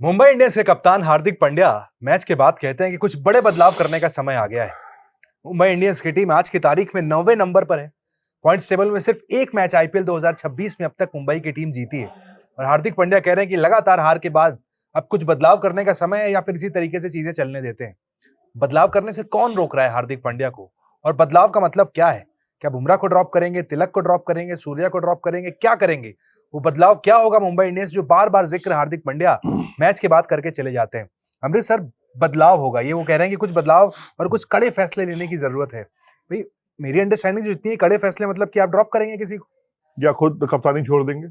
Mumbai Indians के कप्तान Hardik Pandya match के बाद कहते हैं कि कुछ बड़े बदलाव करने का समय आ गया है। मुंबई इंडियंस की टीम आज की तारीख में 9वें नंबर पर है। पॉइंट्स टेबल में सिर्फ एक मैच आईपीएल 2026 में अब तक मुंबई की टीम जीती है और हार्दिक पांड्या कह रहे हैं कि लगातार हार के बाद अब कुछ बदलाव करने का समय है या फिर इसी तरीके से चीजें चलने देते हैं। बदलाव करने से कौन रोक रहा है हार्दिक पांड्या को, और बदलाव का मतलब क्या है? क्या बुमराह को ड्रॉप करेंगे, तिलक को ड्रॉप करेंगे, सूर्या को ड्रॉप करेंगे, क्या करेंगे? वो बदलाव क्या होगा मुंबई इंडियंस जो बार बार जिक्र हार्दिक पांड्या मैच के बाद करके चले जाते हैं? अमृत सर, बदलाव होगा ये, वो कह रहे हैं कि कुछ बदलाव और कुछ कड़े फैसले लेने की जरूरत है। भाई मेरी अंडरस्टैंडिंग जितनी है, कड़े फैसले मतलब कि आप ड्रॉप करेंगे किसी को या खुद कप्तानी छोड़ देंगे,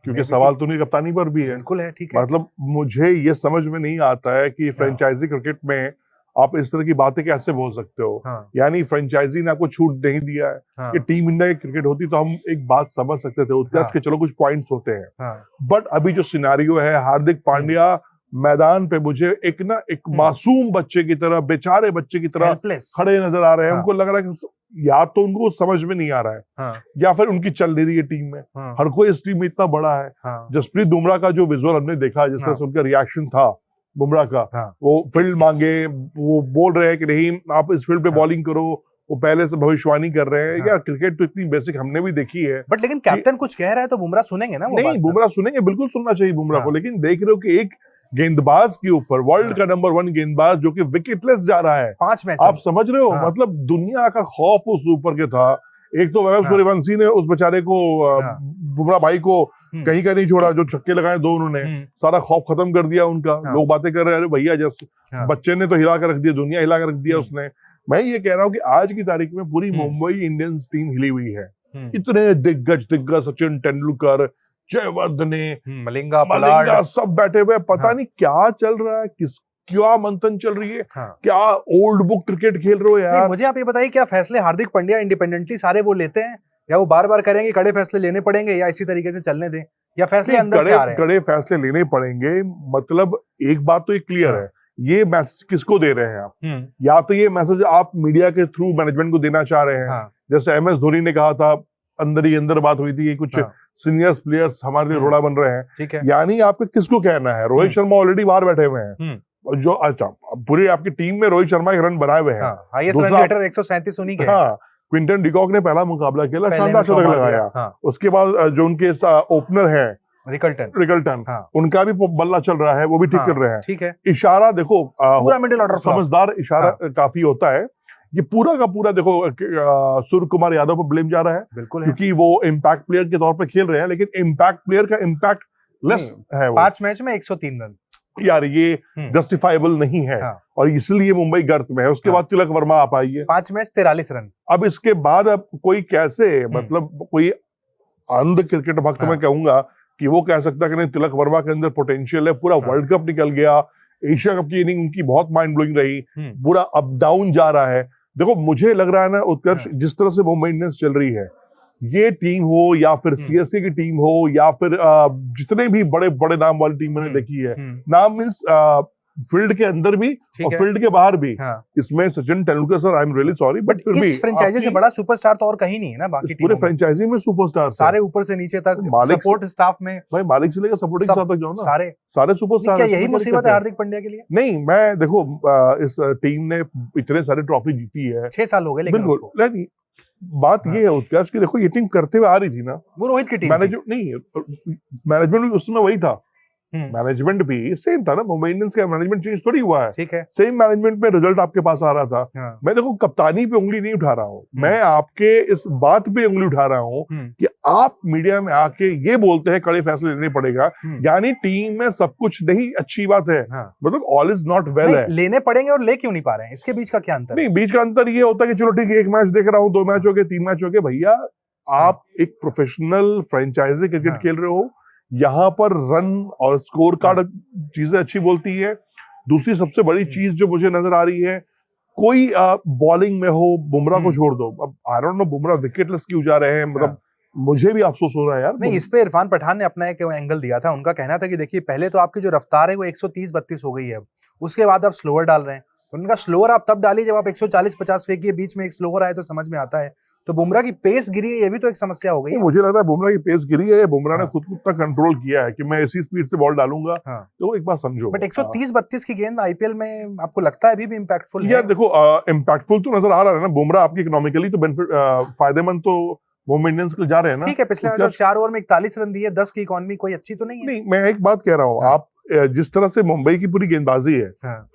क्योंकि सवाल तो नहीं कप्तानी पर भी है। बिल्कुल है, ठीक है। मतलब मुझे ये समझ में नहीं आता है कि फ्रेंचाइजी क्रिकेट में आप इस तरह की बातें कैसे बोल सकते हो। यानी फ्रेंचाइजी ने आपको छूट नहीं दिया है। ये टीम इंडिया की क्रिकेट होती तो हम एक बात समझ सकते थे, उत्कर्ष के चलो कुछ पॉइंट्स होते हैं, बट अभी जो सिनेरियो है, हार्दिक पांड्या मैदान पे मुझे एक मासूम बच्चे की तरह, बेचारे बच्चे की तरह खड़े नजर आ रहे हैं। उनको लग रहा है कि या तो उनको समझ में नहीं आ रहा है या फिर उनकी चल नहीं रही है टीम में। हर कोई इस टीम में इतना बड़ा है। जसप्रीत बुमराह का जो विजुअल हमने देखा, जिस तरह से उनका रिएक्शन था बुमराह का, वो फील्ड मांगे, वो बोल रहे हैं कि नहीं आप इस फील्ड पे बॉलिंग करो, वो पहले से भविष्यवाणी कर रहे हैं। यार क्रिकेट तो इतनी बेसिक हमने भी देखी है, बट लेकिन कैप्टन कुछ कह रहा है तो बुमराह सुनेंगे ना? वो नहीं, बुमराह सुनेंगे, बिल्कुल सुनना चाहिए बुमराह को। लेकिन देख रहे हो कि एक गेंदबाज के ऊपर, वर्ल्ड का नंबर 1 गेंदबाज जो कि विकेटलेस जा रहा है 5 मैच, आप समझ रहे हो? मतलब दुनिया का खौफ उस ऊपर के था। एक तो वैभव सूर्यवंशी ने उस बेचारे को, बुमराह भाई को कहीं का नहीं छोड़ा, जो छक्के लगाए 2 उन्होंने, सारा खौफ खत्म कर दिया उनका। लोग बातें कर रहे हैं, अरे भैया जैसे बच्चे ने तो हिला कर रख दिया, दुनिया हिला कर रख दिया उसने। मैं ये कह रहा हूँ कि आज की तारीख में पूरी मुंबई इंडियंस टीम हिली हुई है। इतने दिग्गज सचिन तेंदुलकर, जयवर्धने, मलिंगा सब बैठे हुए, पता नहीं क्या चल रहा है, क्या मंथन चल रही है, क्या ओल्ड बुक क्रिकेट खेल रहे हो यार। मुझे आप ये बताइए, क्या फैसले हार्दिक पांड्या इंडिपेंडेंटली सारे वो लेते हैं, या वो बार बार करेंगे कड़े फैसले लेने पड़ेंगे, या इसी तरीके से चलने दें, या फैसले अंदर से आ रहे हैं? कड़े फैसले लेने पड़ेंगे। मतलब एक बात तो क्लियर है, ये मैसेज किसको दे रहे हैं आप? या तो ये मैसेज आप मीडिया के थ्रू मैनेजमेंट को देना चाह रहे हैं, जैसे MS धोनी ने कहा था, अंदर ही अंदर बात हुई थी कि कुछ सीनियर्स प्लेयर्स हमारे लिए रोड़ा बन रहे हैं, ठीक है। यानी आपको किसको कहना है? रोहित शर्मा ऑलरेडी बाहर बैठे हुए हैं, जो अच्छा पूरी आपकी टीम में रोहित शर्मा के रन बनाए हुए हैं, हाईएस्ट रन गेटर 137 उन्हीं के। क्विंटन डिकॉक ने पहला मुकाबला खेला, शानदार शतक लगाया। उसके बाद जो उनके ओपनर हैं रिकल्टन, उनका भी बल्ला चल रहा है, वो भी ठीक कर रहे हैं, ठीक है। इशारा देखो, पूरा मिडिल ऑर्डर समझदार इशारा काफी होता है। ये पूरा का पूरा देखो सूर्य कुमार यादव पर ब्लेम जा रहा है, बिल्कुल, क्योंकि वो इम्पैक्ट प्लेयर के तौर पे खेल रहे हैं, लेकिन इम्पैक्ट प्लेयर का इम्पैक्ट लेस है। 5 मैच में 103 रन, यार ये जस्टिफाइबल नहीं है, और इसलिए मुंबई गर्त में है। उसके बाद तिलक वर्मा आप आइए, 5 मैच 43 रन। अब इसके बाद अब कोई कैसे, मतलब कोई अंध क्रिकेट भक्त मैं कहूंगा कि वो कह सकता है कि नहीं तिलक वर्मा के अंदर पोटेंशियल है, पूरा वर्ल्ड कप निकल गया, एशिया कप की इनिंग उनकी बहुत माइंड ब्लोइंग रही, पूरा अप डाउन जा रहा है। देखो मुझे लग रहा है ना उत्कर्ष, जिस तरह से मुंबई इंडियंस चल रही है, ये टीम हो या फिर CSK की टीम हो या फिर जितने भी बड़े बड़े नाम वाली टीम मैंने देखी है, नाम मींस फील्ड के अंदर भी और फील्ड के बाहर भी, इसमें Sachin Tendulkar sir, I am really sorry, but फिर भी इस फ्रेंचाइजी से बड़ा सुपरस्टार तो और कहीं नहीं है ना। बाकी पूरे फ्रेंचाइजी में सुपरस्टार सारे ऊपर से नीचे तक, सपोर्ट स्टाफ में भाई, मालिक से लेकर सपोर्टिंग स्टाफ तक जाओ ना, सारे सुपरस्टार। क्या यही मुसीबत है हार्दिक पांड्या के लिए? नहीं, मैं देखो इस टीम ने इतने सारे ट्रॉफी जीती है, 6 साल हो गए, लेकिन नहीं बात ये है उत्कर्ष की, देखो ये टीम करते हुए आ रही थी ना, वो रोहित की टीम, मैनेजमेंट भी उस समय वही था, मैनेजमेंट भी सेम था ना। मुंबई इंडियंस का मैनेजमेंट चेंज थोड़ी हुआ है, ठीक है। सेम मैनेजमेंट में रिजल्ट आपके पास आ रहा था। मैं देखो कप्तानी पे उंगली नहीं उठा रहा हूँ, मैं आपके इस बात पे उंगली उठा रहा हूँ कि आप मीडिया में आके ये बोलते हैं कड़े फैसले लेने पड़ेगा, यानी टीम में सब कुछ नहीं, अच्छी बात है, मतलब ऑल इज नॉट वेल है, लेने पड़ेंगे और ले क्यों नहीं पा रहे हैं? इसके बीच का क्या अंतर? नहीं, बीच का अंतर ये होता है कि चलो ठीक है, एक मैच देख रहा हूँ, 2 मैच हो गए, 3 मैच हो गए, भैया आप एक प्रोफेशनल फ्रेंचाइजी क्रिकेट खेल रहे हो, यहाँ पर रन और स्कोर कार्ड चीजें अच्छी बोलती है। दूसरी सबसे बड़ी चीज जो मुझे नजर आ रही है, कोई बॉलिंग में हो, बुमराह को छोड़ दो, अब I don't know Bumrah wicketless क्यों जा रहे हैं, मतलब मुझे भी अफसोस हो रहा है यार। नहीं, इस पे इरफान पठान ने अपना एक एंगल दिया था, उनका कहना था कि देखिए पहले तो आपकी जो रफ्तार है वो 130-32 हो गई है, उसके बाद आप स्लोअर डाल रहे हैं, उनका स्लोअर आप तब डालिए जब आप 140-50 फेंकिए, बीच में एक स्लोअर आए तो समझ में आता है। तो बुमराह की पेस गिरी है, ये भी तो एक समस्या हो गई है। मुझे लग रहा है बुमराह की पेस गिरी है, बुमराह ने खुद को इतना कंट्रोल किया है कि मैं इसी स्पीड से बॉल डालूंगा। तो एक बात समझो, बट 130-32 की गेंद आईपीएल में आपको लगता है अभी भी इम्पैक्टफुल है? यार देखो, इम्पैक्टफुल तो नजर आ रहा है ना, बुमराह आपकी इकोनॉमिकली तो बेनिफिट फायदेमंद तो मुंबई इंडियंस को जा रहे हैं ना। ठीक है, पिछले मैच 4 ओवर में 41 रन दिए, 10 की इकोनॉमी कोई अच्छी तो नहीं है। नहीं, मैं एक बात कह रहा हूँ, आप जिस तरह से मुंबई की पूरी गेंदबाजी है,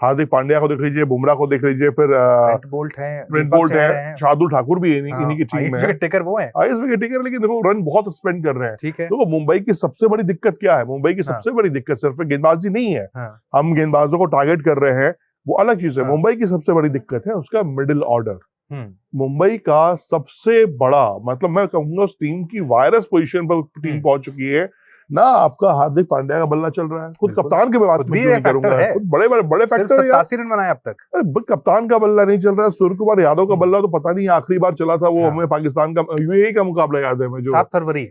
हार्दिक पांड्या को देख लीजिए, बुमराह को देख लीजिए, फिर ट्रेंट बोल्ट है, शार्दुल ठाकुर भी इन्हीं की टीम में विकेट टेकर वो है, आइस विकेट टेकर, लेकिन देखो रन बहुत स्पेंड कर रहे हैं। ठीक है, तो मुंबई की सबसे बड़ी दिक्कत क्या है? मुंबई की सबसे बड़ी दिक्कत सिर्फ गेंदबाजी नहीं है। हम गेंदबाजों को टारगेट कर रहे हैं, वो अलग चीज है। मुंबई की सबसे बड़ी दिक्कत है उसका मिडिल ऑर्डर। मुंबई का सबसे बड़ा, मतलब मैं कहूंगा उस टीम की वायरस पोजीशन पर टीम पहुंच चुकी है ना। आपका हार्दिक पांड्या का बल्ला चल रहा है, खुद कप्तान के बात में नहीं करूंगा, खुद बड़े फैक्टर है। 87 रन बनाए अब तक। अरे कप्तान का बल्ला नहीं चल रहा है, सूर्य कुमार यादव का बल्ला तो पता नहीं आखिरी बार चला था वो हमें पाकिस्तान का यूएई का मुकाबला याद है, जो 7 फरवरी,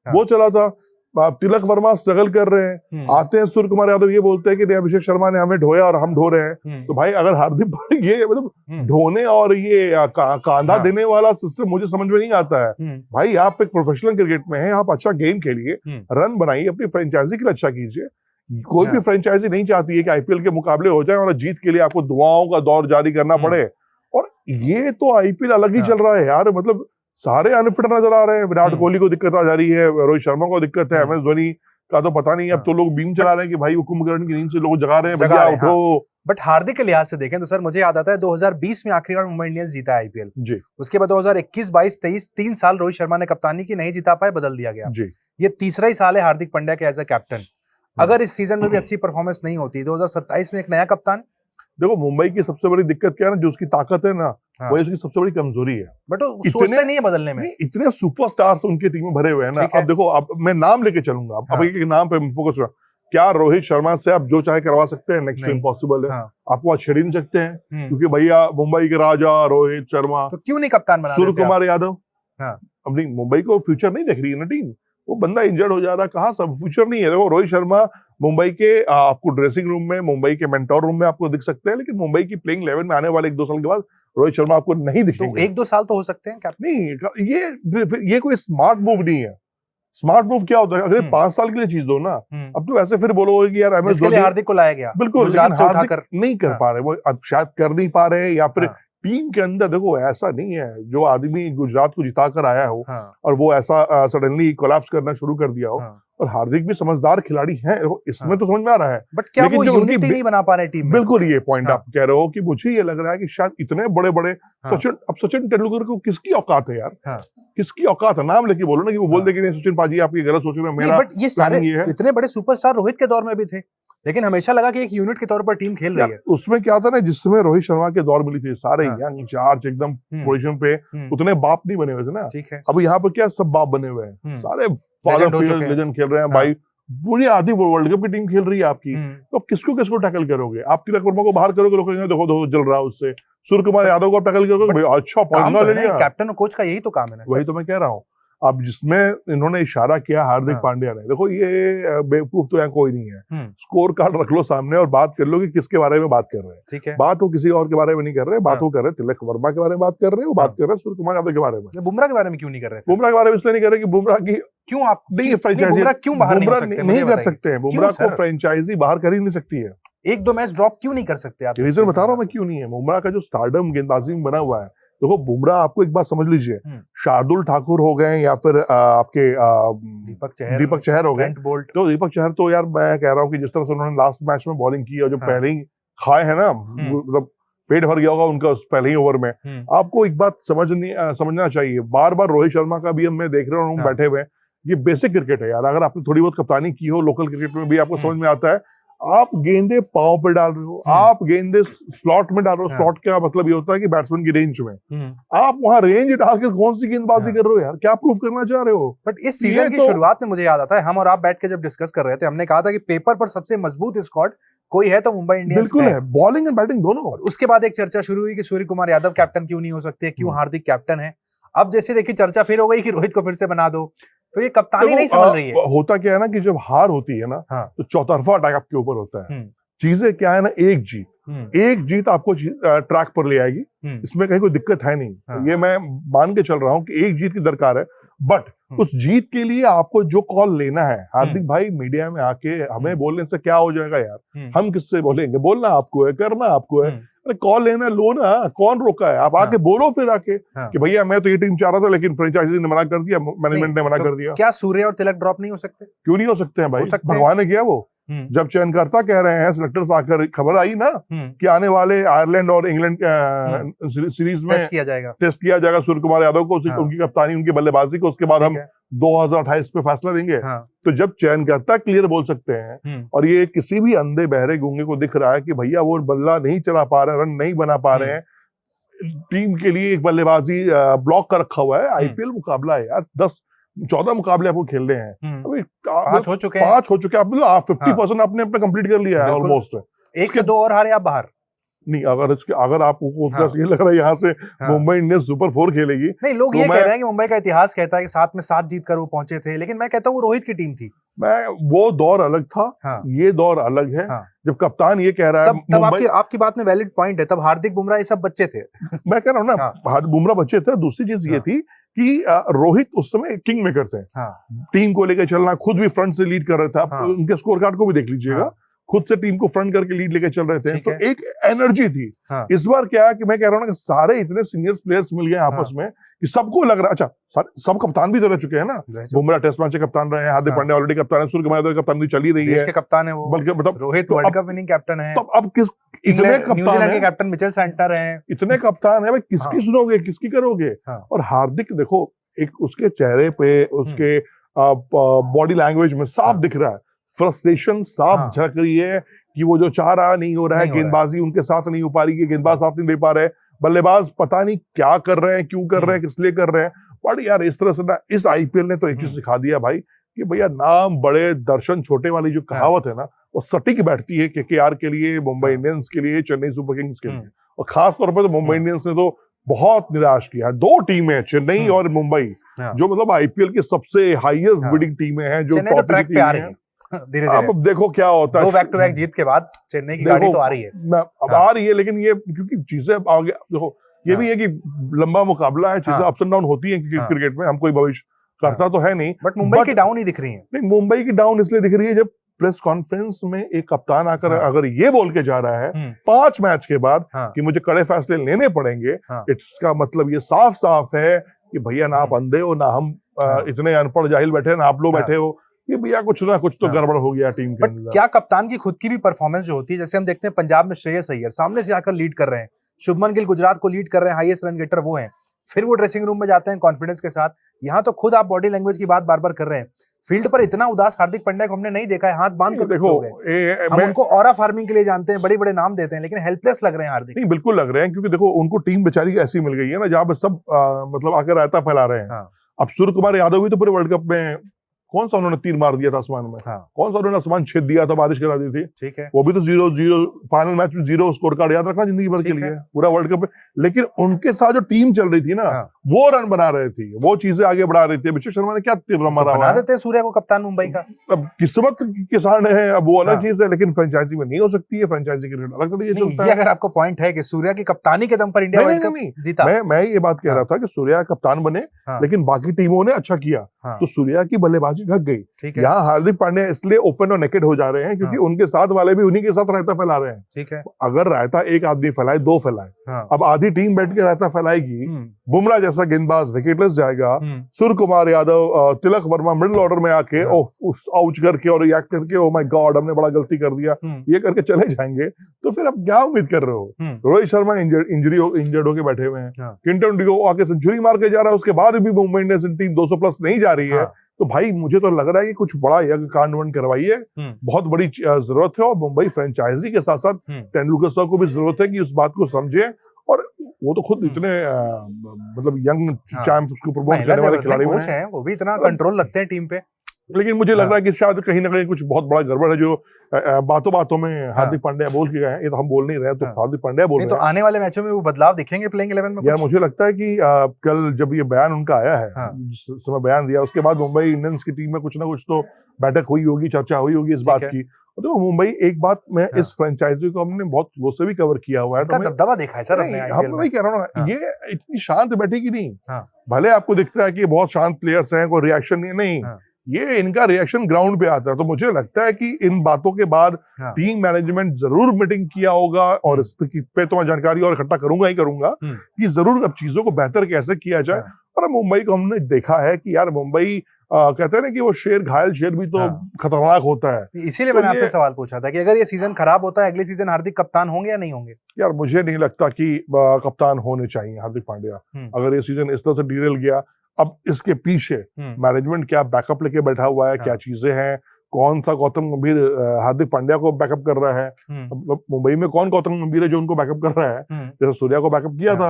वो चला था। तिलक वर्मा स्ट्रगल कर रहे हैं, आते हैं सूर्य कुमार यादव ये बोलते हैं कि अभिषेक शर्मा ने हमें ढोया और हम ढो रहे हैं। तो भाई अगर हार्दिक ये मतलब ढोने और ये कांधा देने वाला सिस्टम मुझे समझ में नहीं आता है। भाई आप एक प्रोफेशनल क्रिकेट में हैं, आप अच्छा गेम खेलिए, रन बनाइए, अपनी फ्रेंचाइजी के लिए अच्छा कीजिए। कोई भी फ्रेंचाइजी नहीं चाहती है कि आईपीएल के मुकाबले हो जाए और जीत के लिए आपको दुआओं का दौर जारी करना पड़े। और ये तो आईपीएल अलग ही चल रहा है यार, मतलब सारे अनफिट नजर आ रहे हैं। विराट कोहली को दिक्कत आ जा रही है, रोहित शर्मा को दिक्कत है, एमएस धोनी का तो पता नहीं। अब तो लोग बीम चला रहे हैं कि भाई वो कुंभकर्ण की नींद से लोग जगा रहे हैं, भैया उठो। बट हार्दिक के लिहाज से देखें तो सर मुझे याद आता है 2020 में आखिरी बार मुंबई इंडियंस जीता आईपीएल जी। उसके बाद 2021, 22, 23 3 साल रोहित शर्मा ने कप्तानी की, नहीं जिता पाए, बदल दिया गया जी। ये तीसरा ही साल है हार्दिक पांड्या के एज ए कैप्टन। अगर इस सीजन में भी अच्छी परफॉर्मेंस नहीं होती, 2027 में एक नया कप्तान। देखो मुंबई की सबसे बड़ी दिक्कत क्या है ना, जो उसकी ताकत है ना, वो उसकी सबसे बड़ी कमजोरी है। बट वो सोचते नहीं है बदलने में। इतने सुपरस्टार्स उनकी टीम में भरे हुए हैं ना। अब देखो, अब मैं नाम लेके चलूंगा, अब एक नाम पे फोकस रहा। क्या रोहित शर्मा से आप जो चाहे करवा सकते हैं? नेक्स्ट इम्पॉसिबल है। आपको वहां छेड़ ही नहीं सकते हैं, क्योंकि भैया मुंबई के राजा रोहित शर्मा। तो क्यों नहीं कप्तान बना सूर्य कुमार यादव अपनी मुंबई को फ्यूचर नहीं देख रही है ना टीम। वो बंदा इंजर्ड हो जा रहा है, कहाँ सब फ्यूचर नहीं है। देखो रोहित शर्मा मुंबई के आपको ड्रेसिंग रूम में, मुंबई के मेंटोर रूम में आपको दिख सकते हैं, लेकिन मुंबई की प्लेइंग 11 में आने वाले 1-2 साल के बाद रोहित शर्मा आपको नहीं दिखेंगे। तो 1-2 साल तो हो सकते हैं क्या? नहीं, ये कोई स्मार्ट मूव नहीं है। स्मार्ट मूव क्या होता है? अगर 5 साल के लिए चीज दो ना, अब तो ऐसे फिर बोलोगे कि यार एमएस धोनी हार्दिक को लाया गया, बिल्कुल हार्दिक नहीं कर पा रहे, वो अब शायद कर नहीं पा रहे, या फिर टीम के अंदर देखो ऐसा नहीं है जो आदमी गुजरात को जिता कर आया हो और वो ऐसा सडनली कोलैप्स करना शुरू कर दिया हो। और हार्दिक भी समझदार खिलाड़ी हैं, इसमें तो समझ में आ रहा है। बट क्या वो यूनिटी नहीं बना पा रहे टीम में? बिल्कुल, ये पॉइंट आप कह रहे हो कि मुझे ये लग रहा है कि शायद इतने बड़े बड़े सचिन तेंदुलकर को किसकी औकात है यार? किसकी औकात है? नाम लेके बोलो ना, कि वो बोल दे कि नहीं सचिन पाजी आप ये गलत सोच रहे हैं, मेरा बट ये सारे इतने बड़े सुपरस्टार रोहित के दौर में भी थे, लेकिन हमेशा लगा कि एक यूनिट के तौर पर टीम खेल रही है। उसमें क्या था ना, जिस समय रोहित शर्मा के दौर मिली थी, सारे यंग इंचार्ज एकदम पोजीशन पे, उतने बाप नहीं बने हुए थे ना। ठीक है। अब यहाँ पर क्या सब बाप बने हुए हैं, सारे फादर लेजेंड खेल रहे हैं भाई। पूरी आधी वर्ल्ड कप की टीम खेल रही है आपकी, तो आप किसको किसको टैकल करोगे? आप तिलक वर्मा को बाहर करोगे, लोग कहेंगे देखो जल रहा है उससे। सूर्य कुमार यादव को टैकल करोगे, अच्छा पंगा ले लिया। कैप्टन और कोच का यही तो काम है ना। वही तो मैं कह रहा हूँ। अब जिसमें इन्होंने इशारा किया हार्दिक पांड्या ने, देखो ये बेवकूफ तो यहाँ कोई नहीं है। स्कोर कार्ड रख लो सामने और बात कर लो कि किसके बारे में बात कर रहे हैं। ठीक है। बात वो किसी और के बारे में नहीं कर रहे, बात वो कर रहे हैं तिलक वर्मा के बारे में बात कर रहे हैं, वो बात कर रहे हैं सूर्य कुमार यादव के बारे में। बुमराह के बारे में क्यों नहीं कर रहे? बुमराह के बारे में इसलिए नहीं कर रहे कि बुमराह की क्यों आप नहीं फ्रेंचाइजी क्यों बाहर नहीं कर सकते हैं? बुमराह को फ्रेंचाइजी बाहर कर ही नहीं सकती है। 1-2 मैच ड्रॉप क्यों नहीं कर सकते आप? रीजन बता रहा हूँ मैं क्यों नहीं है। बुमराह का जो स्टारडम गेंदबाजी में बना हुआ है, देखो बुमराह आपको एक बात समझ लीजिए, शार्दुल ठाकुर हो गए या फिर आपके दीपक चहर हो गए, तो दीपक चहर तो यार मैं कह रहा हूँ कि जिस तरह से उन्होंने लास्ट मैच में बॉलिंग की और जो पहले ही खाए है ना, मतलब पेट भर गया होगा उनका उस पहले ही ओवर में। आपको एक बात समझना चाहिए, बार बार रोहित शर्मा का भी मैं देख रहा हूँ बैठे हुए, ये बेसिक क्रिकेट है यार। अगर आपने थोड़ी बहुत कप्तानी की हो लोकल क्रिकेट में भी, आपको समझ में आता है। आप गेंदे पांव पे डाल रहे हो, आप गेंदे स्लॉट में डाल रहे हो। स्लॉट का मतलब ये होता है कि बैट्समैन की रेंज में, आप वहां रेंज डालकर कौन सी गेंदबाजी कर रहे हो यार? क्या प्रूफ करना चाह रहे हो? बट इस सीजन की शुरुआत में मुझे याद आता है, हम और आप बैठ के जब डिस्कस कर रहे थे, हमने कहा था कि पेपर पर सबसे मजबूत स्क्वाड कोई है तो मुंबई इंडियंस बिल्कुल है, बॉलिंग एंड बैटिंग दोनों। उसके बाद एक चर्चा शुरू हुई कि सूर्य कुमार यादव कैप्टन क्यों नहीं हो सकते, क्यों हार्दिक कैप्टन है। अब जैसे देखिए चर्चा फिर हो गई कि रोहित को फिर से बना दो, तो ये कप्तानी नहीं संभल रही है। होता क्या है ना कि जब हार होती है ना, तो चौतरफा अटैक आपके ऊपर होता है। चीजें क्या है ना, एक जीत आपको ट्रैक पर ले आएगी, इसमें कहीं कोई दिक्कत है नहीं। हाँ। ये मैं मान के चल रहा हूं कि एक जीत की दरकार है, बट उस जीत के लिए आपको जो कॉल लेना है, हार्दिक भाई मीडिया में आके हमें बोलने से क्या हो जाएगा यार, हम किससे बोलेंगे, बोलना आपको है, करना आपको है, अरे कॉल लेना लो ना, कौन रोका है, आप आके बोलो फिर आके कि भैया मैं तो ये टीम चाह रहा था लेकिन फ्रेंचाइजी ने मना कर दिया, मैनेजमेंट ने मना कर दिया। क्या सूर्य और तिलक ड्रॉप नहीं हो सकते? क्यों नहीं हो सकते हैं भाई, भगवान ने किया वो। जब चयनकर्ता कह रहे हैं, सिलेक्टर्स आकर, खबर आई ना कि आने वाले आयरलैंड और इंग्लैंड सीरीज में टेस्ट किया जाएगा सूर्य कुमार यादव को, उनकी कप्तानी, उनकी बल्लेबाजी को, उसके बाद हम 2028 पे फैसला देंगे। तो जब चयनकर्ता क्लियर बोल सकते हैं और ये किसी भी अंधे बहरे गूंगे को दिख रहा है कि भैया वो बल्ला नहीं चला पा रहे, रन नहीं बना पा रहे हैं, टीम के लिए एक बल्लेबाजी ब्लॉक कर रखा हुआ है, आईपीएल मुकाबला है यार, 10-14 मुकाबले आपको खेल रहे हैं, अभी 5 हो चुके हैं, आप 50% आपने अपना कंप्लीट कर लिया है ऑलमोस्ट। 1 से 2 और हारे आप बाहर नहीं, अगर आपको ये लग रहा है यहाँ से मुंबई इंडियंस सुपर 4 खेलेगी, नहीं, लोग ये कह रहे हैं कि मुंबई का इतिहास कहता है कि 7 में 7 जीत कर वो पहुंचे थे, लेकिन मैं कहता हूँ वो रोहित की टीम थी। वो दौर अलग था, ये दौर अलग है। जब कप्तान ये कह रहा है, तब आपकी बात में वैलिड पॉइंट है, तब हार्दिक बुमराह ये सब बच्चे थे। मैं कह रहा हूँ ना, हार्दिक बुमराह बच्चे थे। दूसरी चीज ये थी कि रोहित उस समय किंग मेकर थे, टीम को लेकर चलना, खुद भी फ्रंट से लीड कर रहे थे, उनके स्कोर कार्ड को भी देख लीजिएगा, खुद से टीम को फ्रंट करके लीड लेके चल रहे थे, तो एक एनर्जी थी। इस बार क्या है कि मैं कह रहा हूँ ना कि सारे इतने सीनियर प्लेयर्स मिल गए आपस में कि सबको लग रहा है, अच्छा सब कप्तान भी तो रह चुके हैं ना, बुमराह टेस्ट मैच के कप्तान रहे हैं, हार्दिक पांड्या ऑलरेडी कप्तान है, सूर्य कुमार यादव कप्तान भी चल ही रही है, कप्तान है वो, बल्कि मतलब Rohit world cup winning captain है। तो अब किस इतने कप्तान है, कैप्टन मिचेल सैंटनर हैं, इतने कप्तान है भाई, किसकी सुनोगे, किसकी करोगे? और हार्दिक देखो, एक उसके चेहरे पे, उसके बॉडी लैंग्वेज में साफ दिख रहा है, फ्रस्ट्रेशन साफ झलक रही है कि वो जो चाह रहा नहीं हो रहा है, गेंदबाजी उनके साथ नहीं हो पा रही है, गेंदबाज साथ नहीं दे पा रहे, बल्लेबाज पता नहीं क्या कर रहे हैं, क्यों कर रहे हैं, किस लिए कर रहे हैं। बट यार इस तरह से ना, इस आईपीएल ने तो एक चीज सिखा दिया भाई कि भैया नाम बड़े दर्शन छोटे वाली जो कहावत है ना, वो सटीक बैठती है केकेआर के लिए, मुंबई इंडियंस के लिए, चेन्नई सुपर किंग्स के लिए। और खास तौर पर तो मुंबई इंडियंस ने तो बहुत निराश किया। 2 टीमें, चेन्नई और मुंबई, जो मतलब आईपीएल की सबसे हाईएस्ट बिडिंग टीमें हैं, जो टॉप पे आ रही है धीरे-धीरे। अब देखो क्या होता है, 2 बैक टू बैक जीत के बाद चेन्नई की गाड़ी तो आ रही है, अब आ रही है, लेकिन ये क्योंकि चीजें आगे देखो, ये भी है कि लंबा मुकाबला है, चीजें अप्स एंड डाउन होती हैं क्रिकेट में, हम कोई भविष्य करता तो है नहीं, बट मुंबई की डाउन ही दिख रही है। नहीं, मुंबई की डाउन इसलिए दिख रही है जब प्रेस कॉन्फ्रेंस में एक कप्तान आकर अगर ये बोल के जा रहा है 5 मैच के बाद कि मुझे कड़े फैसले लेने पड़ेंगे, इसका मतलब ये साफ साफ है कि भैया ना आप अंधे हो, ना हम इतने अनपढ़ जाहिल बैठे, ना आप लोग बैठे हो, ये भैया कुछ ना कुछ तो गड़बड़ हो गया टीम के अंदर। क्या कप्तान की खुद की भी परफॉर्मेंस जो होती है, जैसे हम देखते हैं पंजाब में श्रेयस अय्यर सामने से आकर लीड कर रहे हैं, शुभमन गिल गुजरात को लीड कर रहे हैं, हाईएस्ट रन गेटर वो हैं, फिर वो ड्रेसिंग रूम में जाते हैं कॉन्फिडेंस के साथ। यहाँ तो खुद आप बॉडी लैंग्वेज की बात बार बार कर रहे हैं, फील्ड पर इतना उदास हार्दिक पांड्या को हमने नहीं देखा है, हाथ बांध कर देखो, हम उनको ऑरा फार्मिंग के लिए जानते हैं, बड़े बड़े नाम देते हैं, लेकिन हेल्पलेस लग रहे हैं हार्दिक। नहीं, बिल्कुल लग रहे हैं, क्योंकि देखो उनको टीम बेचारी ऐसी मिल गई है ना, जहाँ पे सब मतलब आकर रायता फैला रहे हैं। अब सूर्य कुमार यादव भी तो पूरे वर्ल्ड कप में कौन सा उन्होंने तीर मार दिया था आसमान में, कौन सा उन्होंने आसमान छेद दिया था, बारिश करा दी थी, ठीक है, वो भी तो 0-0 फाइनल मैच में 0 स्कोर कार्ड याद रखना जिंदगी भर के लिए, पूरा वर्ल्ड कप में। लेकिन उनके साथ जो टीम चल रही थी ना, वो रन बना रहे थी, वो चीजें आगे बढ़ा रही थी। अभिषेक शर्मा ने क्या तीर मारा, बना देते सूर्य को कप्तान मुंबई का। अब किस्मत के साथ है, अब वो अलग चीज है, लेकिन फ्रेंचाइजी में नहीं हो सकती है, फ्रेंचाइजी क्रिकेट अलग तरीके से चलता है। अगर आपको पॉइंट है कि सूर्य की कप्तानी के दम पर इंडिया वर्ल्ड कप जीता, मैं ये बात कह रहा था कि सूर्य कप्तान बने, लेकिन बाकी टीमों ने अच्छा किया, तो सूर्य की बल्लेबाजी ढक गई। यहाँ हार्दिक पांड्या इसलिए ओपन और नेकेड हो जा रहे हैं क्योंकि उनके साथ वाले भी उन्हीं के साथ रायता फैला रहे हैं। ठीक है, अगर रायता एक आदमी फैलाए, 2 फैलाए, अब आधी टीम बैठ के रायता फैलाएगी, बुमराह जैसा गेंदबाज विकेटलेस जाएगा, सूर्य कुमार यादव, तिलक वर्मा मिडिल ऑर्डर में आके आउच करके और रिएक्ट करके ओ माय गॉड हमने बड़ा गलती कर दिया, ये करके चले जाएंगे, तो फिर आप क्या उम्मीद कर रहे हो? रोहित शर्मा इंजर्ड होके बैठे हुए हैं, क्विंटन डी कॉक आके सेंचुरी मार के जा रहा है, उसके बाद भी मुंबई इंडियंस टीम 200+ नहीं जा रही है। तो भाई मुझे तो लग रहा है कि कुछ बड़ा यज्ञ कांड करवाइए, बहुत बड़ी जरूरत है। और मुंबई फ्रेंचाइजी के साथ साथ तेंदुलकर साहब को भी जरूरत है कि उस बात को समझे, और वो तो खुद इतने मतलब यंग चैंप्स को प्रमोट करने वाले खिलाड़ी हैं, वो भी इतना कंट्रोल रखते हैं टीम पे। लेकिन मुझे लग रहा है कि शायद कहीं ना कहीं कुछ बहुत बड़ा गड़बड़ है, जो बातों में हार्दिक पांड्या बोल के गए हैं। ये तो हम बोल नहीं रहे, तो हार्दिक पांड्या बोल रहे हैं। तो आने वाले मैचों में वो बदलाव दिखेंगे प्लेइंग 11 में? यार मुझे लगता है कि कल जब ये बयान उनका आया है, जिस समय बयान दिया, उसके बाद मुंबई इंडियंस की टीम में कुछ ना कुछ तो बैठक हुई होगी, चर्चा हुई होगी इस बात की। तो मुंबई, एक बात मैं इस फ्रेंचाइजी को हमने बहुत वो से भी कवर किया हुआ है, तो दबदबा देखा है सर हमने हम वही कह रहा हूँ ना, ये इतनी शांत बैठेगी नहीं। भले आपको दिखता है कि बहुत शांत प्लेयर्स हैं, कोई रिएक्शन नहीं, ये इनका रिएक्शन ग्राउंड पे आता है। तो मुझे लगता है कि इन बातों के बाद टीम मैनेजमेंट जरूर मीटिंग किया होगा, और इस पे तो मैं जानकारी और इकट्ठा करूंगा ही करूंगा कि जरूर अब चीजों को बेहतर कैसे किया जाए। और मुंबई को हमने देखा है कि यार मुंबई कहते हैं ना कि वो शेर, घायल शेर भी तो खतरनाक होता है। इसीलिए मैंने आपसे सवाल पूछा था कि अगर ये सीजन खराब होता है, अगले सीजन हार्दिक कप्तान होंगे या नहीं होंगे? यार मुझे नहीं लगता कि कप्तान होने चाहिए हार्दिक पांड्या। अगर ये सीजन इस तरह से डिरेल गया, अब इसके पीछे मैनेजमेंट क्या बैकअप लेके बैठा हुआ है, क्या चीजें हैं, कौन सा गौतम गंभीर हार्दिक पांड्या को बैकअप कर रहा है। मुंबई में कौन गौतम गंभीर है जो उनको बैकअप कर रहा है? जैसे सूर्या को बैकअप किया था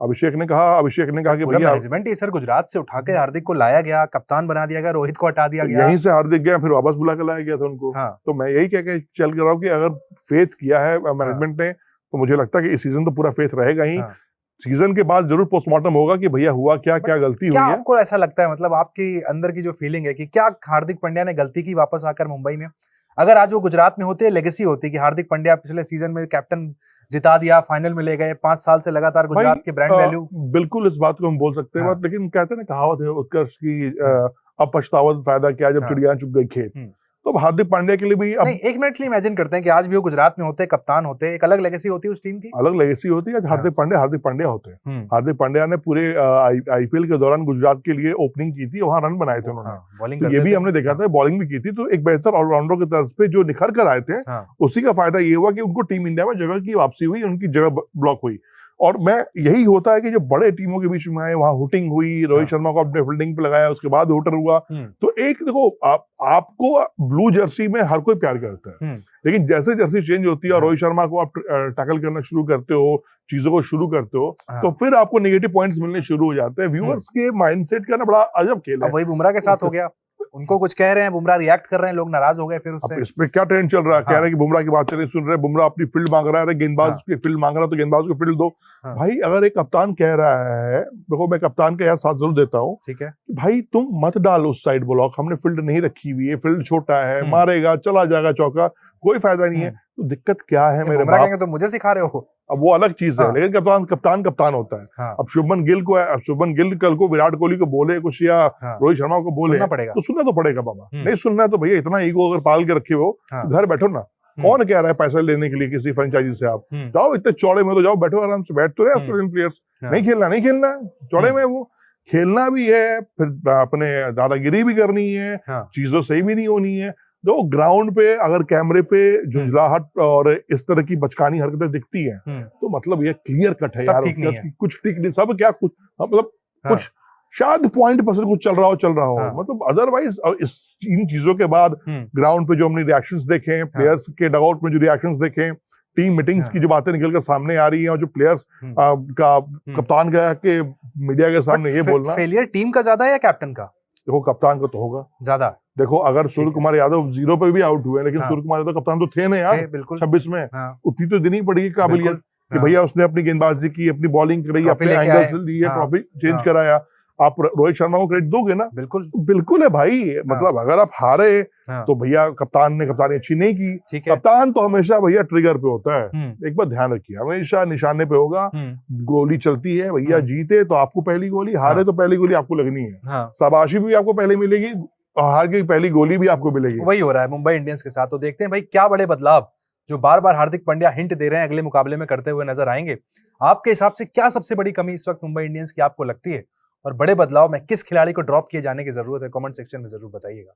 अभिषेक ने कहा कि भैया मैनेजमेंट ही सर गुजरात से उठा के हार्दिक को लाया गया, कप्तान बना दिया गया, रोहित को हटा दिया गया, यहीं से हार्दिक गया, फिर वापस बुला के लाया गया था उनको। तो मैं यही कह के चल रहा हूँ कि अगर फेथ किया है मैनेजमेंट ने, तो मुझे लगता है कि इस सीजन तो पूरा फेथ रहेगा ही। सीजन के बाद जरूर पोस्टमार्टम होगा कि भैया हुआ क्या गलती हुई है। आपको ऐसा लगता है, मतलब आपकी अंदर की जो फीलिंग है कि क्या हार्दिक पांड्या ने गलती की वापस आकर मुंबई में? अगर आज वो गुजरात में होते, लेगेसी होती कि हार्दिक पांड्या पिछले सीजन में कैप्टन जिता दिया, फाइनल में ले गए, 5 साल से लगातार गुजरात के ब्रांड वैल्यू। बिल्कुल इस बात को हम बोल सकते हैं, लेकिन कहते हैं ना, कहावत है उत्कर्ष की, अब पछतावा फायदा क्या जब चिड़िया चुग गई खेत। तो हार्दिक पांड्या के लिए भी अब एक मिनट के लिए इमेजिन करते हैं कि आज भी वो गुजरात में होते, कप्तान होते, एक अलग लेगेसी होती उस टीम की, अलग लेगेसी होती है। हार्दिक पांड्या होते हैं। हार्दिक पांड्या ने पूरे आईपीएल के दौरान गुजरात के लिए ओपनिंग की थी, वहां रन बनाए थे उन्होंने। तो ये भी हमने देखा था, बॉलिंग भी की थी। तो एक बेहतर ऑलराउंडर की तर्ज पे जो निखर कर आए थे, उसी का फायदा ये हुआ कि उनको टीम इंडिया में जगह की वापसी हुई, उनकी जगह ब्लॉक हुई। और मैं यही होता है कि जब बड़े टीमों के बीच में आए, वहां हुटिंग हुई, रोहित शर्मा को अपने फील्डिंग पे लगाया, उसके बाद हुटर हुआ। तो एक देखो, आपको ब्लू जर्सी में हर कोई प्यार करता है, लेकिन जैसे जर्सी चेंज होती है और रोहित शर्मा को आप टैकल करना शुरू करते हो, चीजों को शुरू करते हो, तो फिर आपको नेगेटिव पॉइंट्स मिलने शुरू हो जाते हैं। व्यूअर्स के माइंडसेट का ना बड़ा अजब खेल है। वही बुमराह के साथ हो गया, उनको कुछ कह रहे हैं, बुमराह रिएक्ट कर रहे हैं, लोग नाराज हो गए फिर उससे। इस पे क्या ट्रेंड चल रहा है? कह रहे हैं कि बुमराह की बात चल रही, सुन रहे, बुमराह अपनी फील्ड मांग रहा है, गेंदबाज की फील्ड मांग रहा है, तो गेंदबाज को फील्ड दो। भाई अगर एक कप्तान कह रहा है, देखो मैं कप्तान का यहाँ साथ जरूर देता हूँ, ठीक है, भाई तुम मत डाल उस साइड ब्लॉक, हमने फील्ड नहीं रखी हुई है, फील्ड छोटा है, मारेगा चला जाएगा चौका, कोई फायदा नहीं है। तो दिक्कत क्या है मेरे बाप? तो मुझे सिखा रहे हो, अब वो अलग चीज है, लेकिन कप्तान होता है। अब शुभमन गिल कल को विराट कोहली को बोले कुछ, या रोहित शर्मा को बोले, तो सुनना तो पड़ेगा बाबा। नहीं सुनना है तो भैया इतना ईगो अगर पाल के रखे हो, घर बैठो ना। कौन कह रहा है पैसा लेने के लिए किसी फ्रेंचाइजी से? आप जाओ, इतने चौड़े में तो जाओ, बैठो आराम से, बैठ तो रहे ऑस्ट्रेलियन प्लेयर्स। नहीं खेलना चौड़े में, वो खेलना भी है, फिर अपने दादागिरी भी करनी है, चीजों सही भी नहीं होनी है। तो ग्राउंड पे अगर कैमरे पे झुंझलाहट और इस तरह की बचकानी हरकतें दिखती हैं, तो मतलब ये क्लियर कट है यार, कुछ ठीक नहीं, सब क्या कुछ मतलब कुछ शायद 0.% कुछ चल रहा हो, मतलब अदरवाइज इन चीजों के बाद ग्राउंड पे जो हमने रिएक्शंस देखे, प्लेयर्स के डगआउट में जो रिएक्शंस देखे, टीम मीटिंग्स की जो बातें निकलकर सामने आ रही हैं, और जो प्लेयर्स का कप्तान का के मीडिया के सामने ये बोलना, फेलियर टीम का ज्यादा है या कैप्टन का? देखो कप्तान का तो होगा ज्यादा। देखो अगर सूर्य कुमार यादव 0 पे भी आउट हुए, लेकिन सूर्य कुमार यादव कप्तान तो थे ना यार 26 में, उतनी तो देनी पड़ेगी काबिलियत कि भैया उसने अपनी गेंदबाजी की, अपनी बॉलिंग करी, अपने एंगल से लिए, ट्रॉफी चेंज कराया। आप रोहित शर्मा को क्रेडिट दोगे ना? बिल्कुल है भाई। मतलब अगर आप हारे तो भैया कप्तानी अच्छी नहीं की। कप्तान तो हमेशा भैया ट्रिगर पे होता है, एक बार ध्यान रखिए, हमेशा निशाने पे होगा। गोली चलती है भैया, जीते तो आपको पहली गोली, हारे तो पहली गोली आपको लगनी है। शाबाशी भी आपको पहले मिलेगी, हार की पहली गोली भी आपको मिलेगी। वही हो रहा है मुंबई इंडियंस के साथ। तो देखते हैं भाई क्या बड़े बदलाव जो बार बार हार्दिक पांड्या हिंट दे रहे हैं अगले मुकाबले में करते हुए नजर आएंगे। आपके हिसाब से क्या सबसे बड़ी कमी इस वक्त मुंबई इंडियंस की आपको लगती है, और बड़े बदलाव में किस खिलाड़ी को ड्रॉप किए जाने की जरूरत है? कमेंट सेक्शन में जरूर बताइएगा।